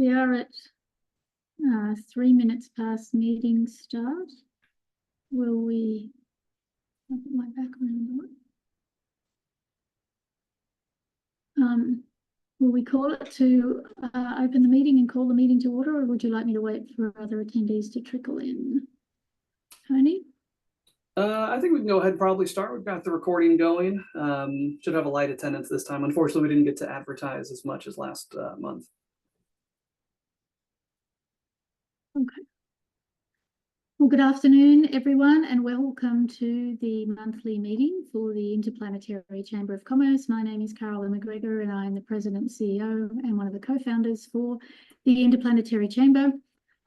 We are at 3 minutes past meeting start. Will we I'll put my background on? Will we call it to open the meeting and call the meeting to order, or would you like me to wait for other attendees to trickle in? Tony? I think we can go ahead and probably start. We've got the recording going. Should have a light attendance this time. Unfortunately, we didn't get to advertise as much as last month. Okay. Well, good afternoon, everyone, and welcome to the monthly meeting for the Interplanetary Chamber of Commerce. My name is Carolyn McGregor, and I'm the President, CEO, and one of the co-founders for the Interplanetary Chamber.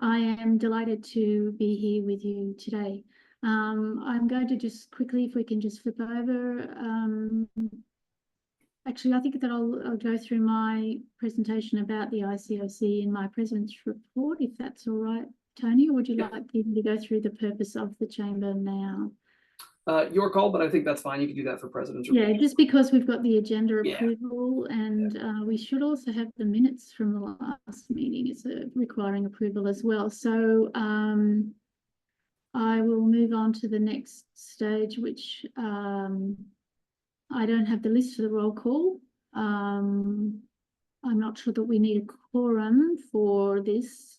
I am delighted to be here with you today. I'm going to just quickly, if we can just flip over. Actually, I think that I'll go through my presentation about the ICoC in my President's report, if that's all right, Tony, or would you like people to go through the purpose of the Chamber now? Your call, but I think that's fine. You can do that for President's report. Yeah, just because we've got the agenda approval, and we should also have the minutes from the last meeting. It's requiring approval as well. So I will move on to the next stage, which I don't have the list for the roll call. I'm not sure that we need a quorum for this,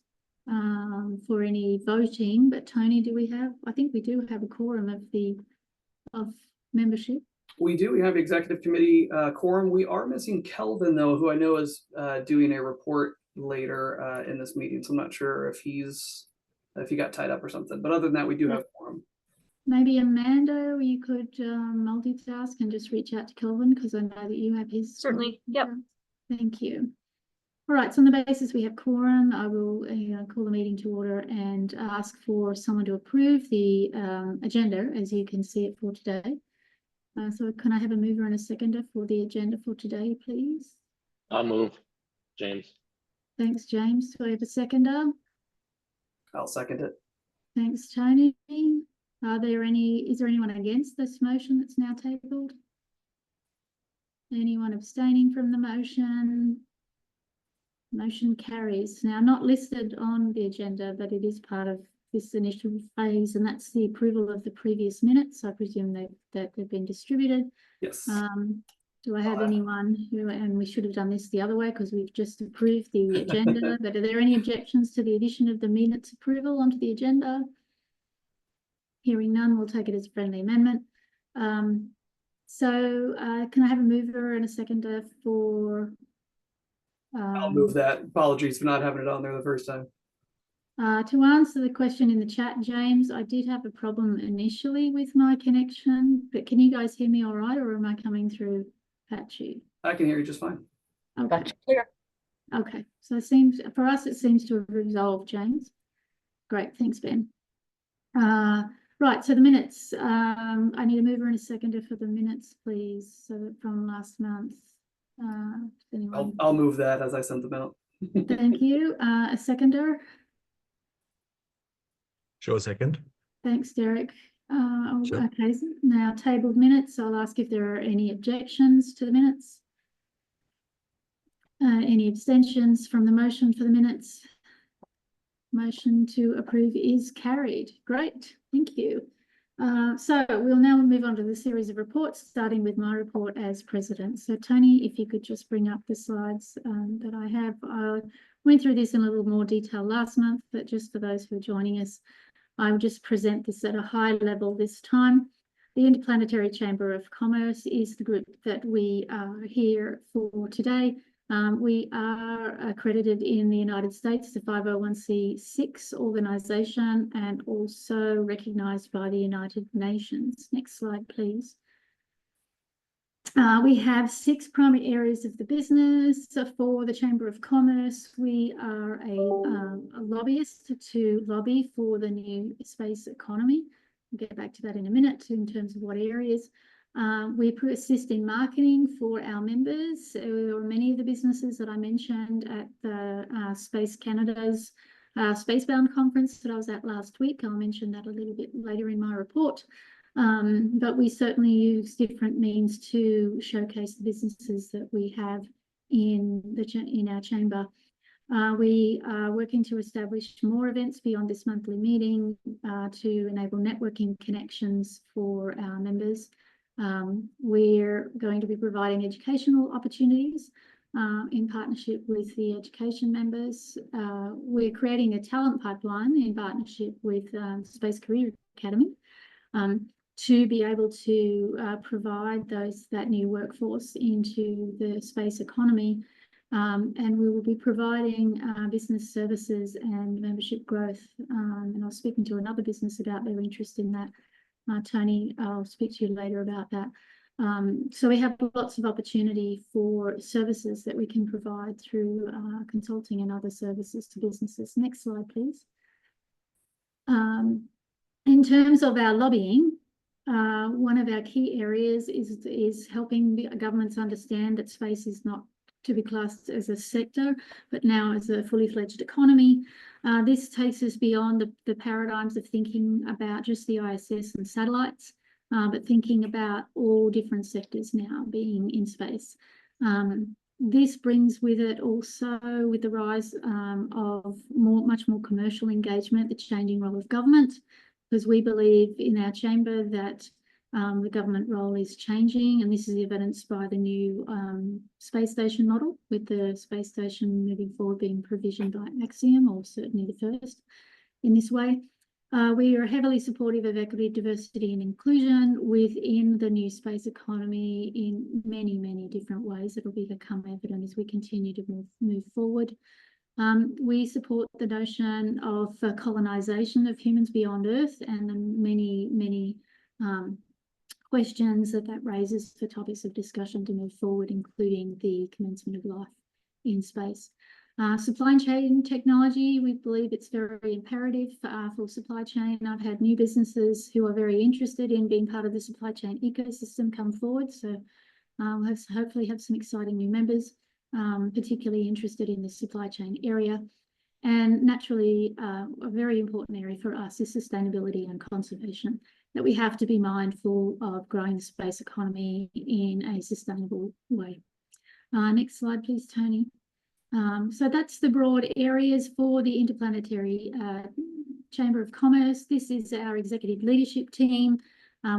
for any voting, but Tony, do we have? I think we do have a quorum of membership. We do. We have executive committee quorum. We are missing Kelvin, though, who I know is doing a report later in this meeting. So I'm not sure if he got tied up or something. But other than that, we do have quorum. Maybe Amanda, you could multitask and just reach out to Kelvin, because I know that you have his. Certainly. Yep. Thank you. All right, so on the basis we have quorum, I will call the meeting to order and ask for someone to approve the agenda as you can see it for today. So can I have a mover and a seconder for the agenda for today, please? I'll move, James. Thanks, James. Do I have a seconder? I'll second it. Thanks, Tony. Is there anyone against this motion that's now tabled? Anyone abstaining from the motion? Motion carries. Now, not listed on the agenda, but it is part of this initial phase, and that's the approval of the previous minutes. I presume that they've been distributed. Yes. Do I have anyone who, and we should have done this the other way because we've just approved the agenda, but are there any objections to the addition of the minutes approval onto the agenda? Hearing none, we'll take it as a friendly amendment. So can I have a mover and a seconder for... I'll move that. Apologies for not having it on there the first time. To answer the question in the chat, James, I did have a problem initially with my connection, but can you guys hear me all right, or am I coming through patchy? I can hear you just fine. Okay. That's clear. Okay, so it seems, for us, it seems to have resolved, James. Great, thanks, Ben. Right, so the minutes. I need a mover and a seconder for the minutes, please, so that from last month. I'll move that as I sent them out. Thank you. A seconder? Sure, second. Thanks, Derek. Sure. Okay, so now tabled minutes. I'll ask if there are any objections to the minutes. Any abstentions from the motion for the minutes? Motion to approve is carried. Great, thank you. So we'll now move on to the series of reports, starting with my report as president. So Tony, if you could just bring up the slides that I have. I went through this in a little more detail last month, but just for those who are joining us, I will just present this at a high level this time. The Interplanetary Chamber of Commerce is the group that we are here for today. We are accredited in the United States as a 501c6 organisation and also recognised by the United Nations. Next slide, please. We have 6 primary areas of the business. So for the Chamber of Commerce, we are a lobbyist to lobby for the new space economy. We'll get back to that in a minute in terms of what areas. We assist in marketing for our members. There are many of the businesses that I mentioned at the Space Canada's Spacebound conference that I was at last week. I'll mention that a little bit later in my report. But we certainly use different means to showcase the businesses that we have in our chamber. We are working to establish more events beyond this monthly meeting to enable networking connections for our members. We're going to be providing educational opportunities in partnership with the education members. We're creating a talent pipeline in partnership with Space Career Academy to be able to provide that new workforce into the space economy. And we will be providing business services and membership growth. And I was speaking to another business about their interest in that. Tony, I'll speak to you later about that. So we have lots of opportunity for services that we can provide through consulting and other services to businesses. Next slide, please. In terms of our lobbying, one of our key areas is helping the governments understand that space is not to be classed as a sector, but now as a fully fledged economy. This takes us beyond the paradigms of thinking about just the ISS and satellites, but thinking about all different sectors now being in space. This brings with it also, with the rise of much more commercial engagement, the changing role of government, because we believe in our chamber that the government role is changing, and this is evidenced by the new space station model, with the space station moving forward being provisioned by Axiom, or certainly the first in this way. We are heavily supportive of equity, diversity and inclusion within the new space economy in many, many different ways that will become evident as we continue to move forward. We support the notion of colonisation of humans beyond Earth and the many questions that raises for topics of discussion to move forward, including the commencement of life in space. Supply chain technology, we believe it's very imperative for supply chain. I've had new businesses who are very interested in being part of the supply chain ecosystem come forward, so we'll hopefully have some exciting new members, particularly interested in the supply chain area. And naturally, a very important area for us is sustainability and conservation, that we have to be mindful of growing the space economy in a sustainable way. Next slide, please, Tony. So that's the broad areas for the Interplanetary Chamber of Commerce. This is our executive leadership team.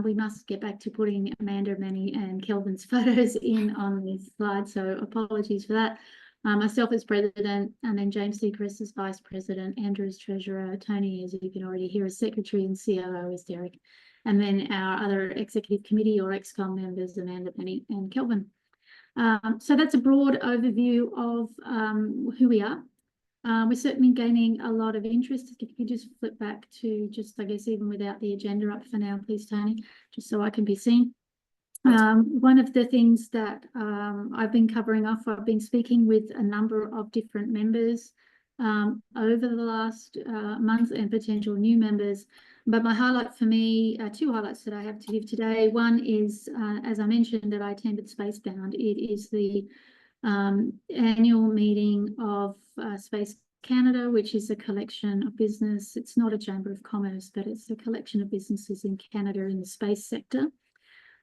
We must get back to putting Amanda, Manny and Kelvin's photos in on this slide, so apologies for that. Myself as president, and then James Seacrest as vice president, Andrew as treasurer, Tony, as you can already hear, as secretary, and COO is Derek. And then our other executive committee or ExCom members, Amanda, Manny and Kelvin. So that's a broad overview of who we are. We're certainly gaining a lot of interest. If you could just flip back to just, I guess, even without the agenda up for now, please, Tony, just so I can be seen. One of the things that I've been covering off, I've been speaking with a number of different members over the last month, and potential new members. But my highlight for me, two highlights that I have to give today. One is, as I mentioned, that I attended Spacebound. It is the annual meeting of Space Canada, which is a collection of business. It's not a chamber of commerce, but it's a collection of businesses in Canada in the space sector.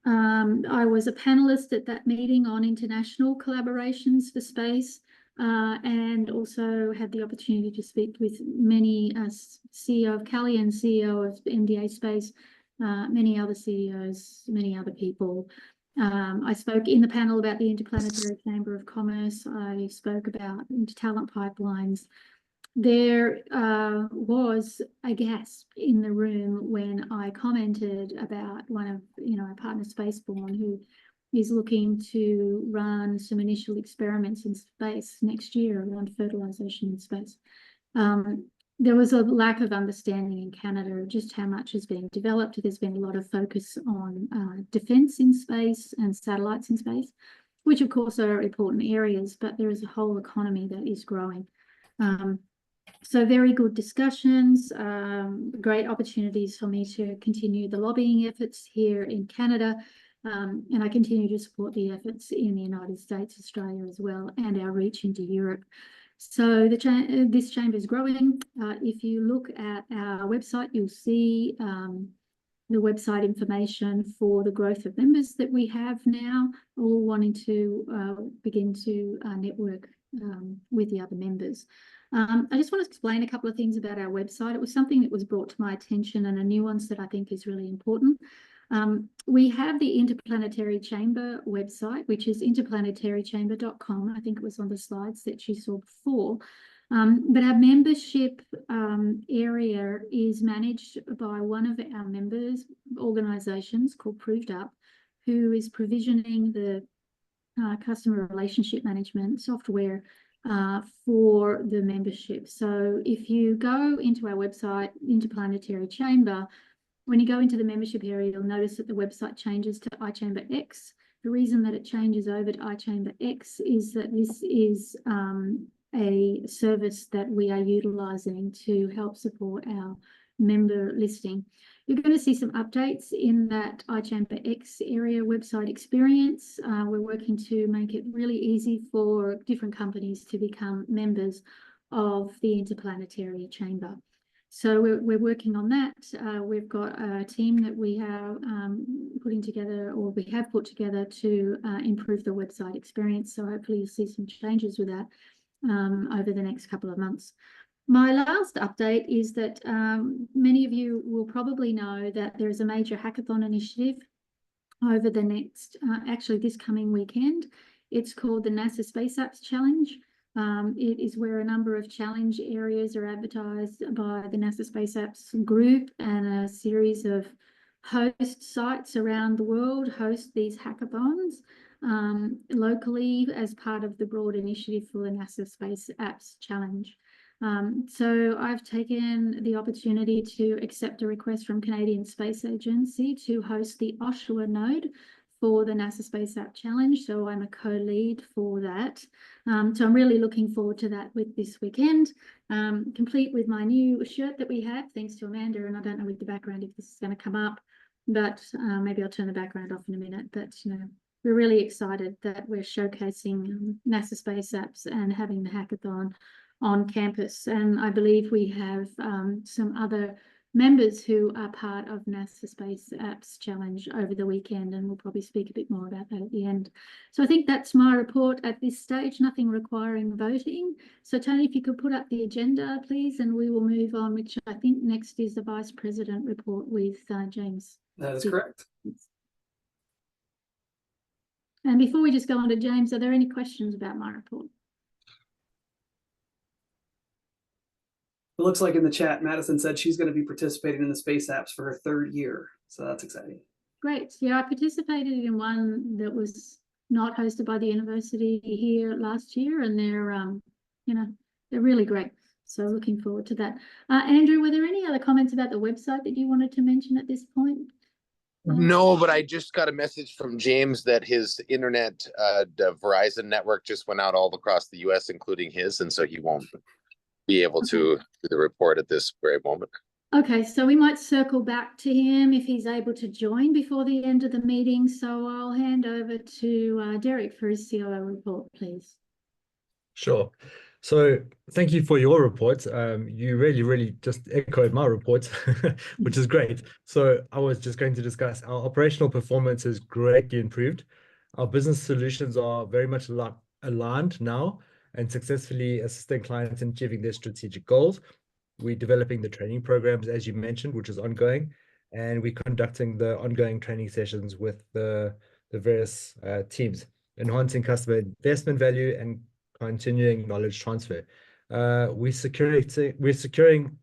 I was a panelist at that meeting on international collaborations for space, and also had the opportunity to speak with many CEO of Cali and CEO of MDA Space, many other CEOs, many other people. I spoke in the panel about the Interplanetary Chamber of Commerce. I spoke about talent pipelines. There was a gasp in the room when I commented about one of, our partner Spaceborne, who is looking to run some initial experiments in space next year around fertilization in space. There was a lack of understanding in Canada of just how much is being developed. There's been a lot of focus on defence in space and satellites in space, which of course are important areas, but there is a whole economy that is growing. So very good discussions, great opportunities for me to continue the lobbying efforts here in Canada, and I continue to support the efforts in the United States, Australia as well, and our reach into Europe. So this chamber is growing. If you look at our website, you'll see the website information for the growth of members that we have now, all wanting to begin to network with the other members. I just want to explain a couple of things about our website. It was something that was brought to my attention, and a nuance that I think is really important. We have the Interplanetary Chamber website, which is interplanetarychamber.com. I think it was on the slides that you saw before. But our membership area is managed by one of our members organisations called Proved Up, who is provisioning the customer relationship management software for the membership. So if you go into our website, Interplanetary Chamber, when you go into the membership area, you'll notice that the website changes to iChamber X. The reason that it changes over to iChamber X is that this is a service that we are utilising to help support our member listing. You're going to see some updates in that iChamber X area website experience. We're working to make it really easy for different companies to become members of the Interplanetary Chamber. So we're working on that. We've got a team that we are putting together, or we have put together, to improve the website experience. So hopefully you'll see some changes with that over the next couple of months. My last update is that many of you will probably know that there is a major hackathon initiative over the next, actually this coming weekend. It's called the NASA Space Apps Challenge. It is where a number of challenge areas are advertised by the NASA Space Apps group, and a series of host sites around the world host these hackathons locally as part of the broad initiative for the NASA Space Apps Challenge. So I've taken the opportunity to accept a request from Canadian Space Agency to host the Oshawa node for the NASA Space App Challenge. So I'm a co-lead for that. So I'm really looking forward to that with this weekend, complete with my new shirt that we have, thanks to Amanda. And I don't know with the background if this is going to come up, but maybe I'll turn the background off in a minute. But, you know, we're really excited that we're showcasing NASA Space Apps and having the hackathon on campus. And I believe we have some other members who are part of NASA Space Apps Challenge over the weekend, and we'll probably speak a bit more about that at the end. So I think that's my report at this stage, nothing requiring voting. So Tony, if you could put up the agenda, please, and we will move on, which I think next is the Vice President report with James. That is correct. And before we just go on to James, are there any questions about my report? It looks like in the chat, Madison said she's going to be participating in the space apps for her 3rd year. So that's exciting. Great. Yeah, I participated in one that was not hosted by the university here last year, and they're, you know, they're really great. So looking forward to that. Andrew, were there any other comments about the website that you wanted to mention at this point? No, but I just got a message from James that his internet, the Verizon network just went out all across the US, including his, and so he won't be able to do the report at this very moment. Okay, so we might circle back to him if he's able to join before the end of the meeting. So I'll hand over to Derek for his COO report, please. Sure. So thank you for your report. You really just echoed my report, which is great. So I was just going to discuss our operational performance is greatly improved. Our business solutions are very much aligned now and successfully assisting clients in achieving their strategic goals. We're developing the training programs, as you mentioned, which is ongoing, and we're conducting the ongoing training sessions with the various teams, enhancing customer investment value and continuing knowledge transfer. We're securing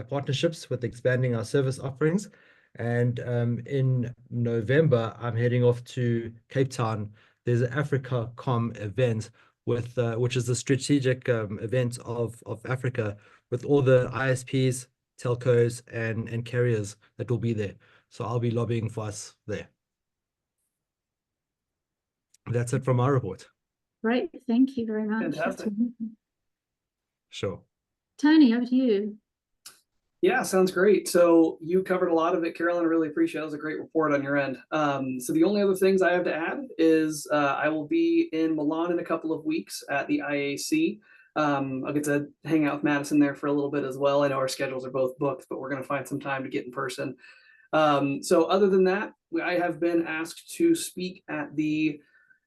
partnerships with expanding our service offerings. And in November, I'm heading off to Cape Town. There's an ICoC event with which is the strategic event of Africa, with all the ISPs, telcos, and carriers that will be there. So I'll be lobbying for us there. That's it from our report. Great, thank you very much. Fantastic. Sure. Tony, over to you. Yeah, sounds great. So you covered a lot of it, Carolyn. I really appreciate it. That was a great report on your end. So the only other things I have to add is I will be in Milan in a couple of weeks at the IAC. I'll get to hang out with Madison there for a little bit as well. I know our schedules are both booked, but we're going to find some time to get in person. So other than that, I have been asked to speak at the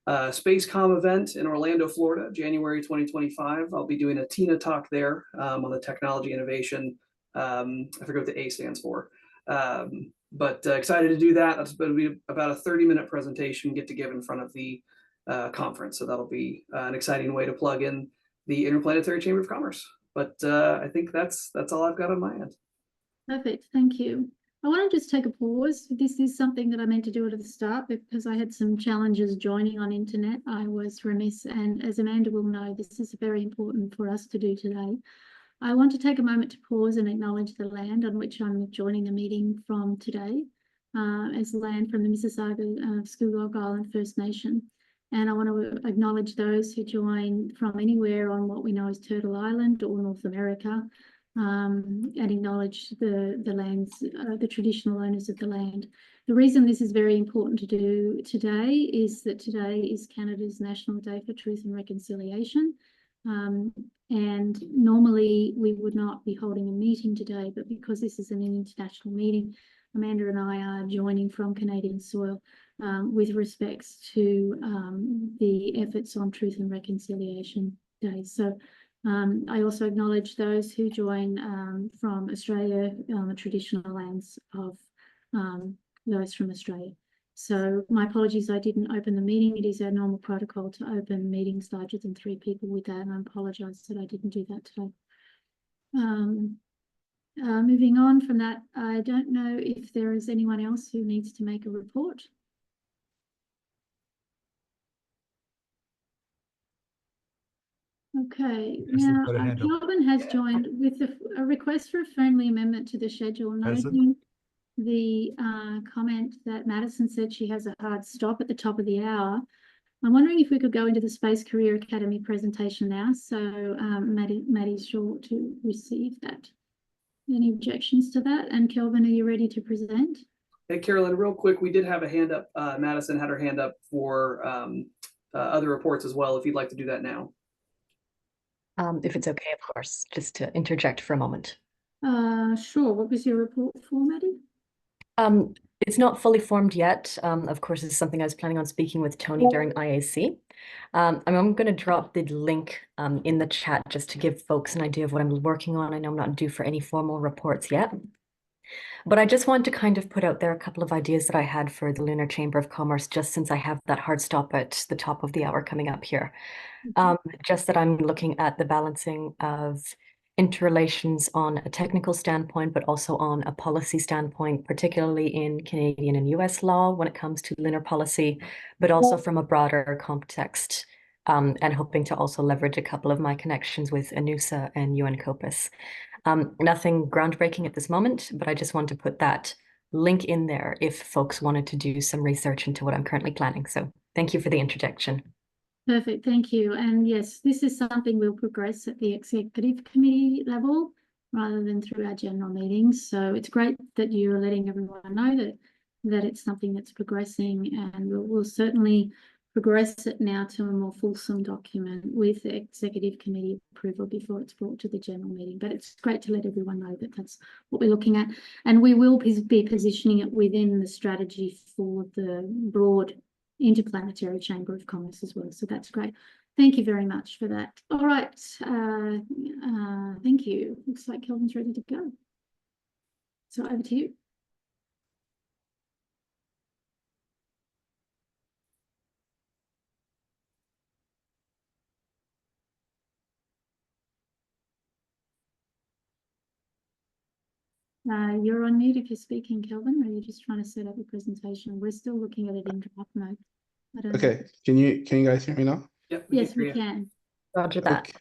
SpaceCom event in Orlando, Florida, January 2025. I'll be doing a TINA talk there on the technology innovation. I forget what the A stands for. But excited to do that. That's going to be about a 30-minute presentation get to give in front of the conference. So that'll be an exciting way to plug in the Interplanetary Chamber of Commerce. But I think that's all I've got on my end. Perfect, thank you. I want to just take a pause. This is something that I meant to do at the start because I had some challenges joining on internet. I was remiss, and as Amanda will know, this is very important for us to do today. I want to take a moment to pause and acknowledge the land on which I'm joining the meeting from today, as land from the Mississauga Scugog Island First Nation. And I want to acknowledge those who join from anywhere on what we know as Turtle Island or North America, and acknowledge the lands, the traditional owners of the land. The reason this is very important to do today is that today is Canada's National Day for Truth and Reconciliation. And normally we would not be holding a meeting today, but because this is an international meeting, Amanda and I are joining from Canadian soil with respects to the efforts on Truth and Reconciliation Day. So I also acknowledge those who join from Australia on the traditional lands of those from Australia. So my apologies, I didn't open the meeting. It is our normal protocol to open meetings larger than 3 people with that, and I apologise that I didn't do that today. Moving on from that, I don't know if there is anyone else who needs to make a report. Okay, Yes, now you've got a hand up. Kelvin has joined with a request for a friendly amendment to the schedule, noting the comment that Madison said she has a hard stop at the top of the hour. I'm wondering if we could go into the Space Career Academy presentation now, so Maddie's sure to receive that. Any objections to that? And Kelvin, are you ready to present? Hey, Carolyn, real quick, we did have a hand up. Madison had her hand up for other reports as well, if you'd like to do that now. If it's okay, of course, just to interject for a moment. Sure. What was your report for, Maddie? It's not fully formed yet. Of course, it's something I was planning on speaking with Tony during IAC. I'm going to drop the link in the chat just to give folks an idea of what I'm working on. I know I'm not due for any formal reports yet, but I just want to kind of put out there a couple of ideas that I had for the Lunar Chamber of Commerce, just since I have that hard stop at the top of the hour coming up here. Just that I'm looking at the balancing of interrelations on a technical standpoint, but also on a policy standpoint, particularly in Canadian and US law when it comes to lunar policy, but also from a broader context, and hoping to also leverage a couple of my connections with ANUSA and UN COPUS. Nothing groundbreaking at this moment, but I just want to put that link in there if folks wanted to do some research into what I'm currently planning. So thank you for the interjection. Perfect, thank you. And yes, this is something we'll progress at the executive committee level rather than through our general meetings. So it's great that you're letting everyone know that it's something that's progressing, and we'll certainly progress it now to a more fulsome document with the executive committee approval before it's brought to the general meeting. But it's great to let everyone know that that's what we're looking at. And we will be positioning it within the strategy for the broad Interplanetary Chamber of Commerce as well. So that's great. Thank you very much for that. All right. Thank you. Looks like Kelvin's ready to go. So over to you. You're on mute if you're speaking, Kelvin, or are you just trying to set up a presentation? We're still looking at it in draft mode. Okay, can you guys hear me now? Yep. Yes, we can. Roger that.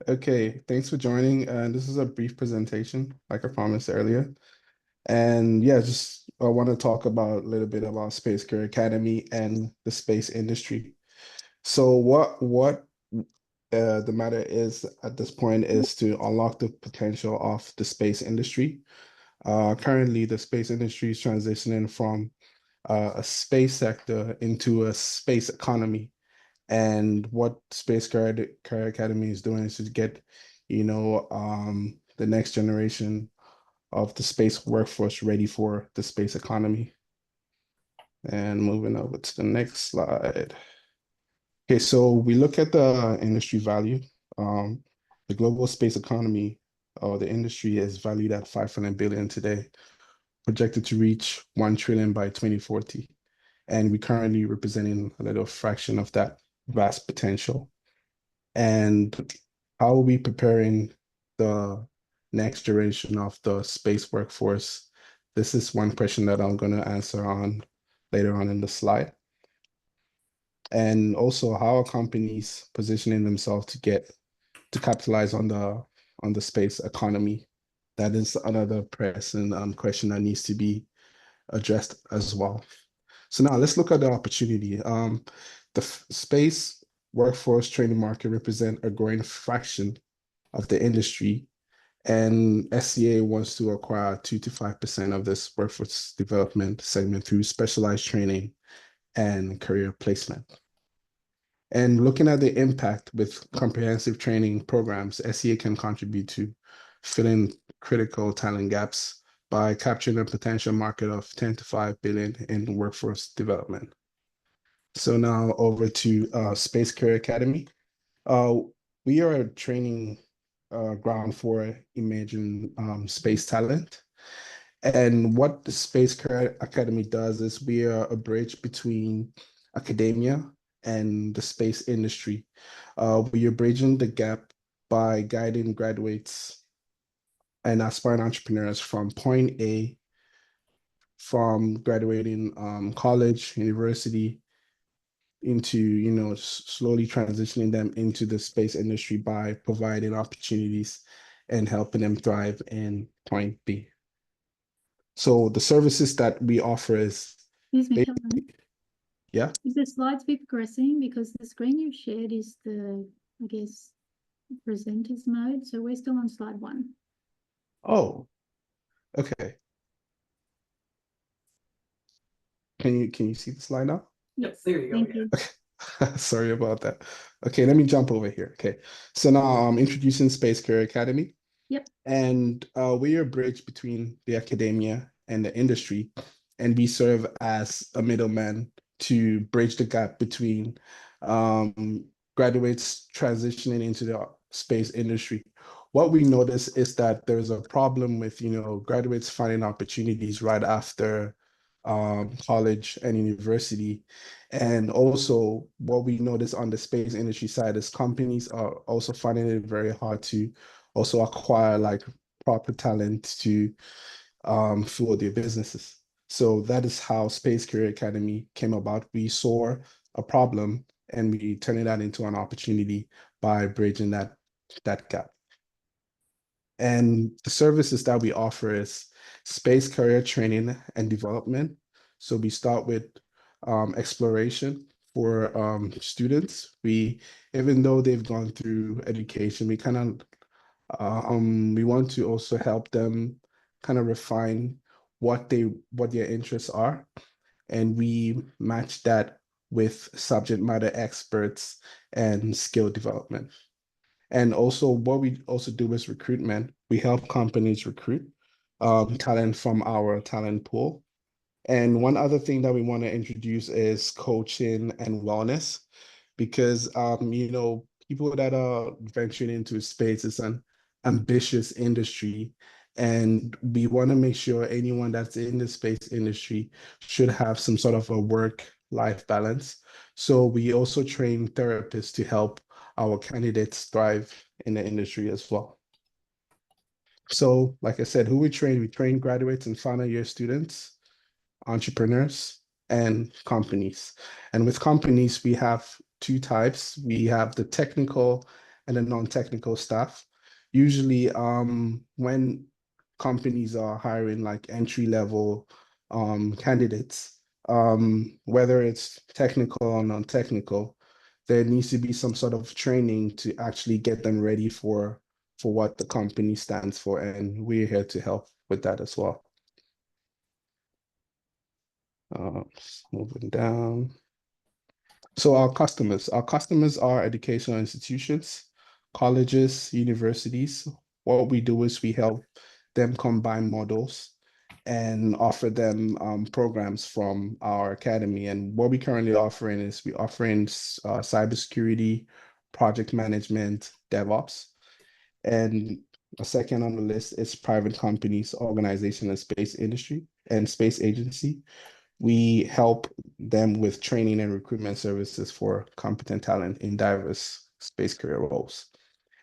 Okay, thanks for joining. This is a brief presentation, like I promised earlier. And yeah, just I want to talk about a little bit about Space Career Academy and the space industry. So what the matter is at this point is to unlock the potential of the space industry. Currently, the space industry is transitioning from a space sector into a space economy. And what Space Career Academy is doing is to get, the next generation of the space workforce ready for the space economy. And moving over to the next slide. Okay, so we look at the industry value. The global space economy, or the industry, is valued at 500 billion today, projected to reach 1 trillion by 2040. And we currently representing a little fraction of that vast potential. And how are we preparing the next generation of the space workforce? This is one question that I'm going to answer on later on in the slide. And also, how are companies positioning themselves to capitalize on the space economy? That is another pressing question that needs to be addressed as well. So now let's look at the opportunity. The space workforce training market represent a growing fraction of the industry, and SCA wants to acquire 2 to 5% of this workforce development segment through specialized training and career placement. And looking at the impact with comprehensive training programs, SCA can contribute to filling critical talent gaps by capturing a potential market of 10 to 5 billion in workforce development. So now over to Space Career Academy. We are a training ground for emerging space talent. And what the Space Career Academy does is we are a bridge between academia and the space industry. We are bridging the gap by guiding graduates and aspiring entrepreneurs from point A, from graduating college, university, into slowly transitioning them into the space industry by providing opportunities and helping them thrive in point B. So the services that we offer is Excuse me, Kelvin. Yeah. Is the slides be progressing? Because the screen you've shared is the, I guess, presenters mode. So we're still on slide 1. Oh, okay. Can you see the slide now? Yep, there you go. Thank Yeah. you. Sorry about that. Okay, let me jump over here. Okay, so now I'm introducing Space Career Academy. Yep. And we are a bridge between the academia and the industry, and we serve as a middleman to bridge the gap between graduates transitioning into the space industry. What we notice is that there's a problem with graduates finding opportunities right after college and university. And also what we notice on the space industry side is companies are also finding it very hard to also acquire like proper talent to fuel their businesses. So that is how Space Career Academy came about. We saw a problem and we turned that into an opportunity by bridging that gap. And the services that we offer is space career training and development. So we start with exploration for students. Even though they've gone through education, we kind of we want to also help them kind of refine what their interests are, and we match that with subject matter experts and skill development. And also what we also do is recruitment. We help companies recruit talent from our talent pool. And one other thing that we want to introduce is coaching and wellness, because people that are venturing into space is an ambitious industry, and we want to make sure anyone that's in the space industry should have some sort of a work-life balance. So we also train therapists to help our candidates thrive in the industry as well. So like I said, who we train graduates and final year students, entrepreneurs, and companies. And with companies, we have 2 types. We have the technical and the non-technical staff. Usually when companies are hiring like entry-level candidates, whether it's technical or non-technical, there needs to be some sort of training to actually get them ready for what the company stands for, and we're here to help with that as well. Moving down. So our customers are educational institutions, colleges, universities. What we do is we help them combined models and offer them programs from our academy. And what we currently offering is we offering cybersecurity, project management, DevOps. And a second on the list is private companies, organization, and space industry and space agency. We help them with training and recruitment services for competent talent in diverse space career roles.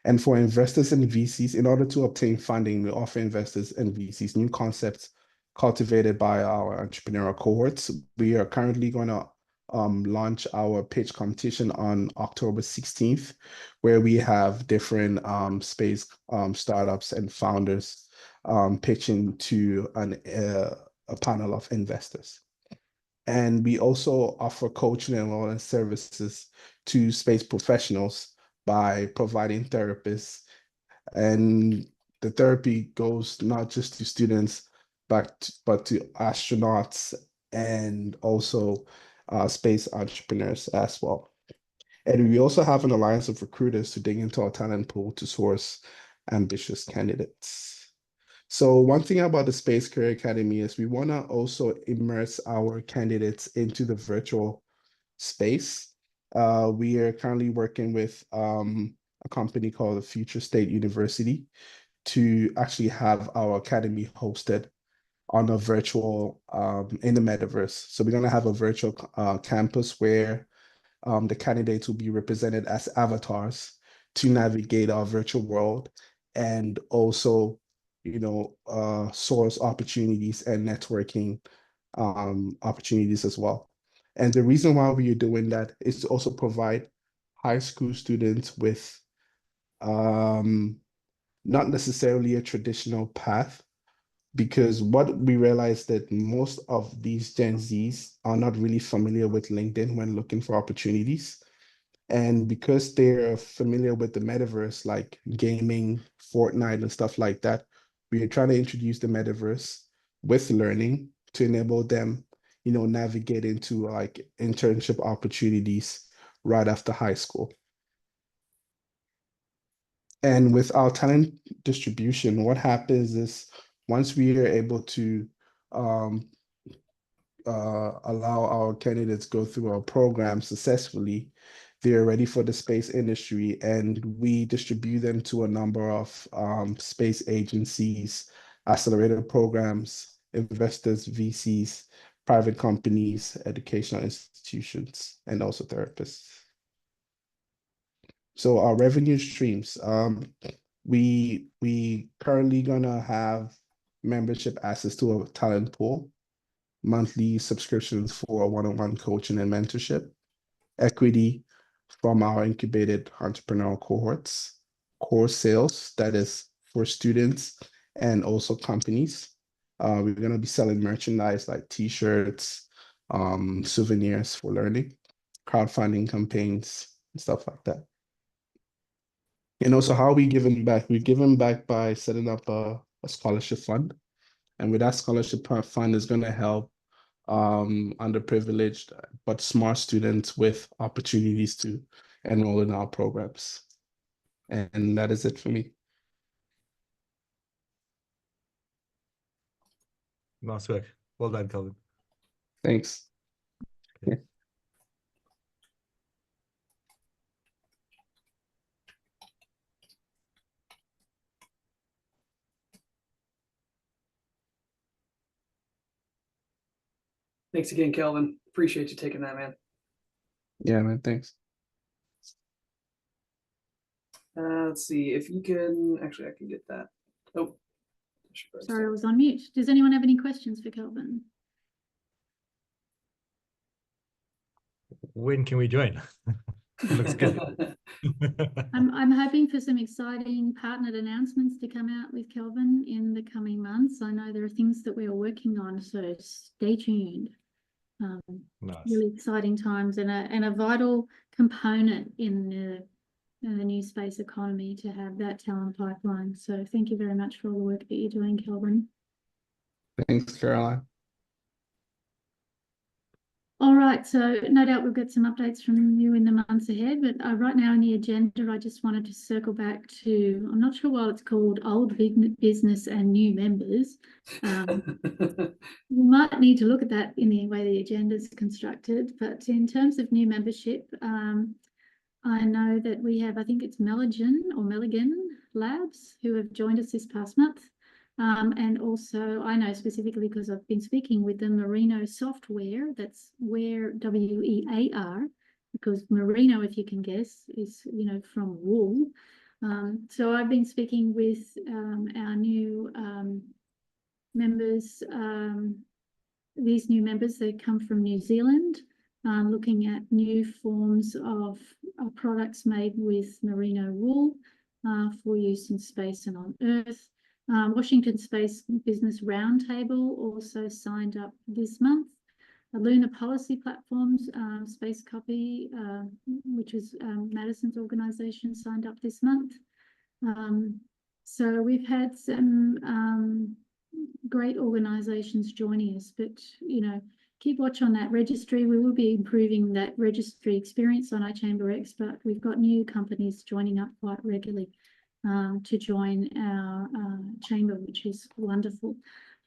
And for investors and VCs, in order to obtain funding, we offer investors and VCs new concepts cultivated by our entrepreneurial cohorts. We are currently going to launch our pitch competition on October 16th, where we have different space startups and founders pitching to a panel of investors. And we also offer coaching and wellness services to space professionals by providing therapists. And the therapy goes not just to students, but to astronauts and also space entrepreneurs as well. And we also have an alliance of recruiters to dig into our talent pool to source ambitious candidates. So one thing about the Space Career Academy is we want to also immerse our candidates into the virtual space. We are currently working with a company called the Future State University to actually have our academy hosted on a virtual in the metaverse. So we're going to have a virtual campus where the candidates will be represented as avatars to navigate our virtual world and also, source opportunities and networking opportunities as well. And the reason why we are doing that is to also provide high school students with not necessarily a traditional path, because what we realized that most of these Gen Zs are not really familiar with LinkedIn when looking for opportunities. And because they're familiar with the metaverse, like gaming, Fortnite, and stuff like that, we are trying to introduce the metaverse with learning to enable them, navigate into like internship opportunities right after high school. And with our talent distribution, what happens is once we are able to allow our candidates go through our program successfully, they're ready for the space industry, and we distribute them to a number of space agencies, accelerator programs, investors, VCs, private companies, educational institutions, and also therapists. So our revenue streams, we currently gonna have membership access to a talent pool, monthly subscriptions for one-on-one coaching and mentorship, equity from our incubated entrepreneurial cohorts, core sales, that is for students and also companies. We're going to be selling merchandise like t-shirts, souvenirs for learning, crowdfunding campaigns, and stuff like that. And also, how are we giving back? We're giving back by setting up a scholarship fund. And with that scholarship fund is going to help underprivileged but smart students with opportunities to enroll in our programs. And that is it for me. Nice work. Well done, Kelvin. Thanks. Thanks again, Kelvin. Appreciate you taking that, man. Yeah, man, thanks. Let's see if you can, actually, I can get that. Oh, Sorry, I was on mute. Does anyone have any questions for Kelvin? When can we join? Looks good. I'm hoping for some exciting partnered announcements to come out with Kelvin in the coming months. I know there are things that we are working on, so stay tuned. Nice. Really exciting times and a vital component in the new space economy to have that talent pipeline. So thank you very much for all the work that you're doing, Kelvin. Thanks, Caroline. All right, so no doubt we'll get some updates from you in the months ahead, but right now in the agenda, I just wanted to circle back to, I'm not sure why it's called old business and new members. We might need to look at that in the way the agenda is constructed, but in terms of new membership, I know that we have, I think it's Milligan Labs who have joined us this past month. And also I know specifically because I've been speaking with the Merino software, that's WEAR, because Merino, if you can guess, is, you know, from wool. So I've been speaking with our new members, these new members, they come from New Zealand, looking at new forms of products made with merino wool for use in space and on Earth. Washington Space Business Roundtable also signed up this month. Lunar Policy Platforms, Space Copy, which is Madison's organization, signed up this month. So we've had some great organizations joining us, but, you know, keep watch on that registry. We will be improving that registry experience on iChamberX, but we've got new companies joining up quite regularly to join our chamber, which is wonderful.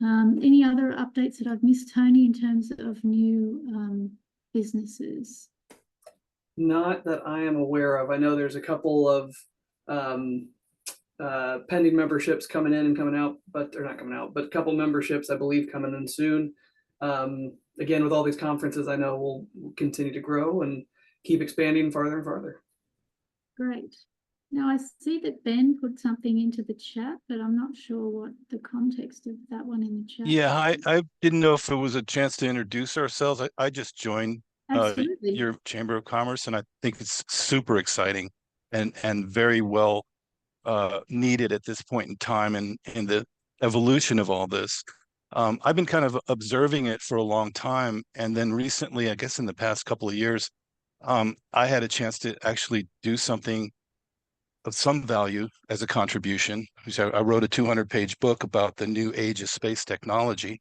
Any other updates that I've missed, Tony, in terms of new businesses? Not that I am aware of. I know there's a couple of pending memberships coming in and coming out, but they're not coming out, but a couple memberships I believe coming in soon. Again, with all these conferences, I know we'll continue to grow and keep expanding farther and farther. Great. Now I see that Ben put something into the chat, but I'm not sure what the context of that one in the chat. Yeah, I didn't know if it was a chance to introduce ourselves. I just joined your Chamber of Commerce, and I think it's super exciting and very well needed at this point in time and in the evolution of all this. I've been kind of observing it for a long time, and then recently, I guess in the past couple of years, I had a chance to actually do something of some value as a contribution. I wrote a 200-page book about the new age of space technology.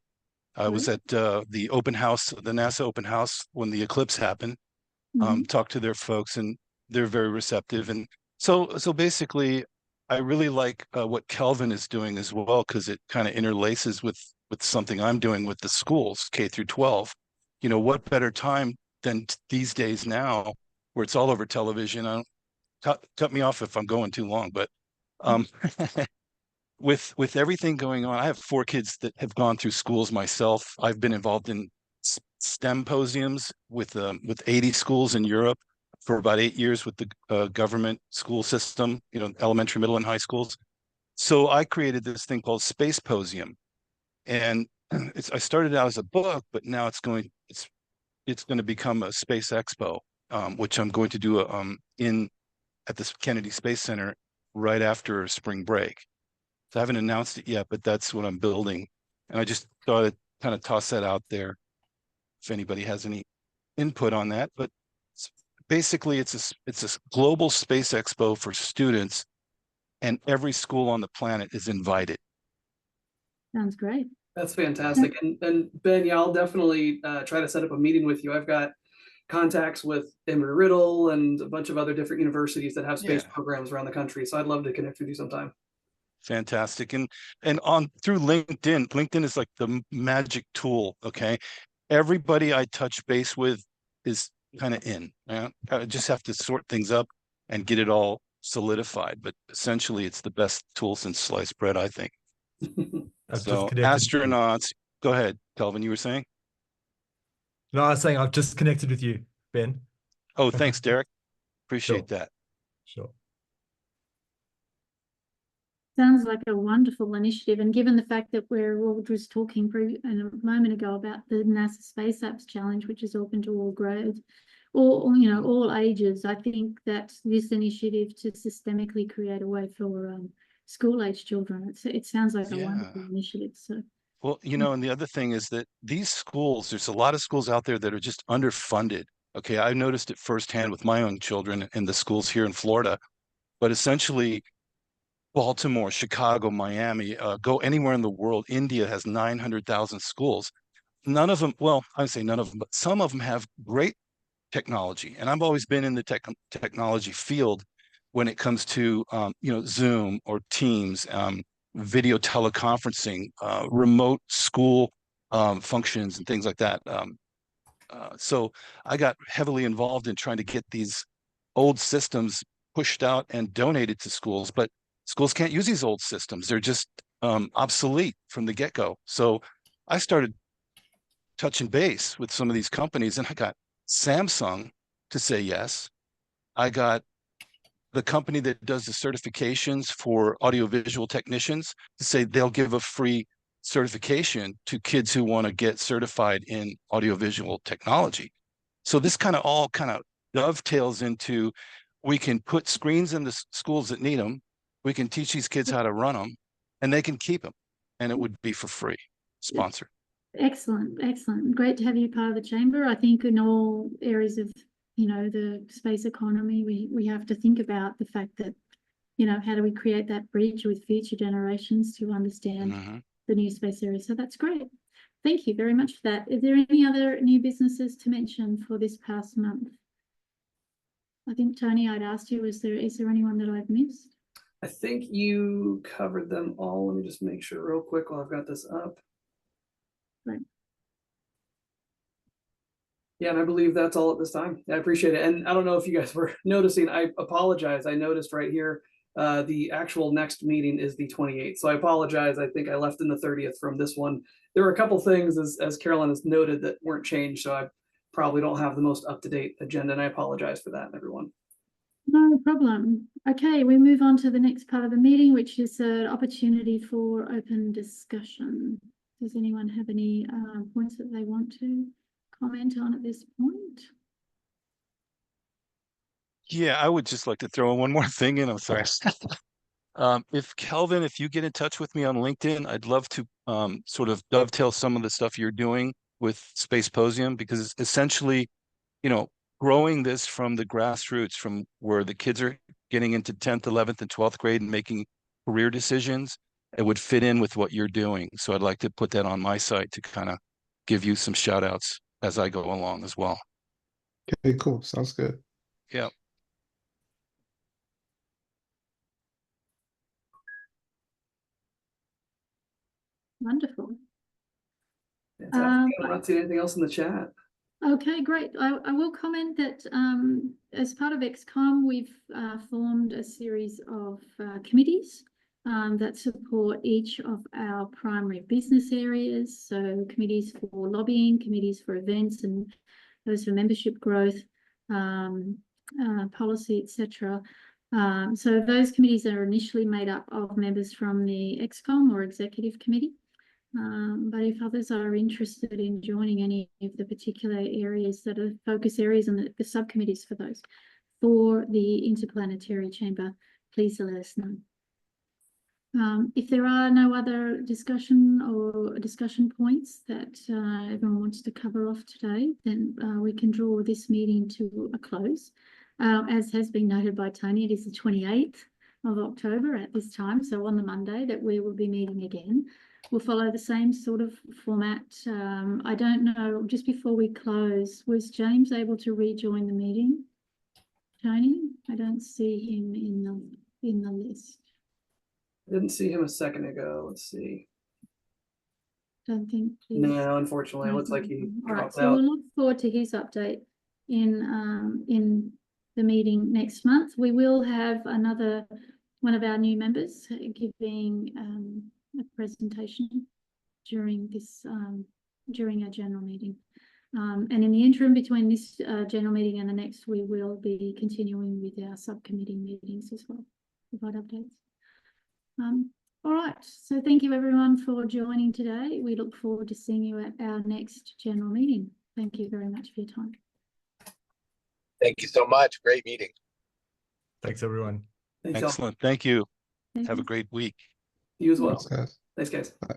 I was at the open house, the NASA open house, when the eclipse happened, talked to their folks, and they're very receptive. And so basically, I really like what Kelvin is doing as well, because it kind of interlaces with something I'm doing with the schools, K through 12. You know, what better time than these days now, where it's all over television. Cut me off if I'm going too long, but with everything going on, I have 4 kids that have gone through schools myself. I've been involved in STEM posiums with 80 schools in Europe for about 8 years with the government school system, you know, elementary, middle, and high schools. So I created this thing called Space Posium, and I started out as a book, but now it's going to become a Space Expo, which I'm going to do at the Kennedy Space Center right after spring break. So I haven't announced it yet, but that's what I'm building. And I just thought I'd kind of toss that out there if anybody has any input on that. But basically, it's a global space expo for students, and every school on the planet is invited. Sounds great. That's fantastic. And Ben, yeah, I'll definitely try to set up a meeting with you. I've got contacts with Embry-Riddle and a bunch of other different universities that have space programs around the country. So I'd love to connect with you sometime. Fantastic. And on through LinkedIn is like the magic tool. Okay. Everybody I touch base with is kind of in. I just have to sort things up and get it all solidified. But essentially, it's the best tool since sliced bread, I think. So astronauts, go ahead, Kelvin, you were saying? No, I was saying I've just connected with you, Ben. Oh, thanks, Derek. Appreciate that. Sure. Sounds like a wonderful initiative. And given the fact that we're all just talking a moment ago about the NASA Space Apps Challenge, which is open to all grades, all ages, I think that this initiative to systemically create a way for school-age children, it sounds like a wonderful initiative. So. Well, you know, and the other thing is that these schools, there's a lot of schools out there that are just underfunded. Okay, I noticed it firsthand with my own children in the schools here in Florida, but essentially Baltimore, Chicago, Miami, go anywhere in the world. India has 900,000 schools. none of them, well, I would say none of them, but some of them have great technology. And I've always been in the technology field when it comes to, Zoom or Teams, video teleconferencing, remote school functions and things like that. So I got heavily involved in trying to get these old systems pushed out and donated to schools, but schools can't use these old systems. They're just obsolete from the get-go. So I started touching base with some of these companies, and I got Samsung to say yes. I got the company that does the certifications for audiovisual technicians to say they'll give a free certification to kids who want to get certified in audiovisual technology. So this all dovetails into, we can put screens in the schools that need them. We can teach these kids how to run them, and they can keep them, and it would be for free, sponsored. Excellent, excellent. Great to have you part of the chamber. I think in all areas of, the space economy, we have to think about the fact that, how do we create that bridge with future generations to understand the new space area. So that's great. Thank you very much for that. Is there any other new businesses to mention for this past month? I think, Tony, I'd asked you, is there anyone that I've missed? I think you covered them all. Let me just make sure real quick while I've got this up. Right. Yeah, and I believe that's all at this time. I appreciate it. And I don't know if you guys were noticing, I apologize. I noticed right here, the actual next meeting is the 28th. So I apologize. I think I left in the 30th from this one. There were a couple things, as Carolyn has noted, that weren't changed. So I probably don't have the most up-to-date agenda, and I apologize for that, everyone. No problem. Okay, we move on to the next part of the meeting, which is an opportunity for open discussion. Does anyone have any points that they want to comment on at this point? Yeah, I would just like to throw in one more thing in. I'm sorry. If Kelvin, if you get in touch with me on LinkedIn, I'd love to sort of dovetail some of the stuff you're doing with Space Posium, because essentially, growing this from the grassroots, from where the kids are getting into 10th, 11th, and 12th grade and making career decisions, it would fit in with what you're doing. So I'd like to put that on my site to kind of give you some shout outs as I go along as well. Okay, cool. Sounds good. Yeah. Wonderful. Fantastic. I don't see anything else in the chat. Okay, great. I will comment that as part of XCOM, we've formed a series of committees that support each of our primary business areas. So committees for lobbying, committees for events, and those for membership growth, policy, etc. So those committees are initially made up of members from the XCOM or executive committee. But if others are interested in joining any of the particular areas that are focus areas and the subcommittees for those for the Interplanetary Chamber, please let us know. If there are no other discussion points that everyone wants to cover off today, then we can draw this meeting to a close. As has been noted by Tony, it is the 28th of October at this time, so on the Monday that we will be meeting again. We'll follow the same sort of format. I don't know, just before we close, was James able to rejoin the meeting? Tony, I don't see him in the list. I didn't see him a second ago. Let's see. Don't think he's... No, unfortunately, it looks like he dropped so out. we'll look forward to his update in the meeting next month. We will have one of our new members giving a presentation during this during our general meeting. And in the interim between this general meeting and the next, we will be continuing with our subcommittee meetings as well, provide updates. All right, so thank you everyone for joining today. We look forward to seeing you at our next general meeting. Thank you very much for your time. Thank you so much. Great meeting. Thanks, everyone. Thanks, y'all. Excellent. Thank you. Thank Have you. a great week. You as well. Thanks, guys. Thanks, guys. Bye.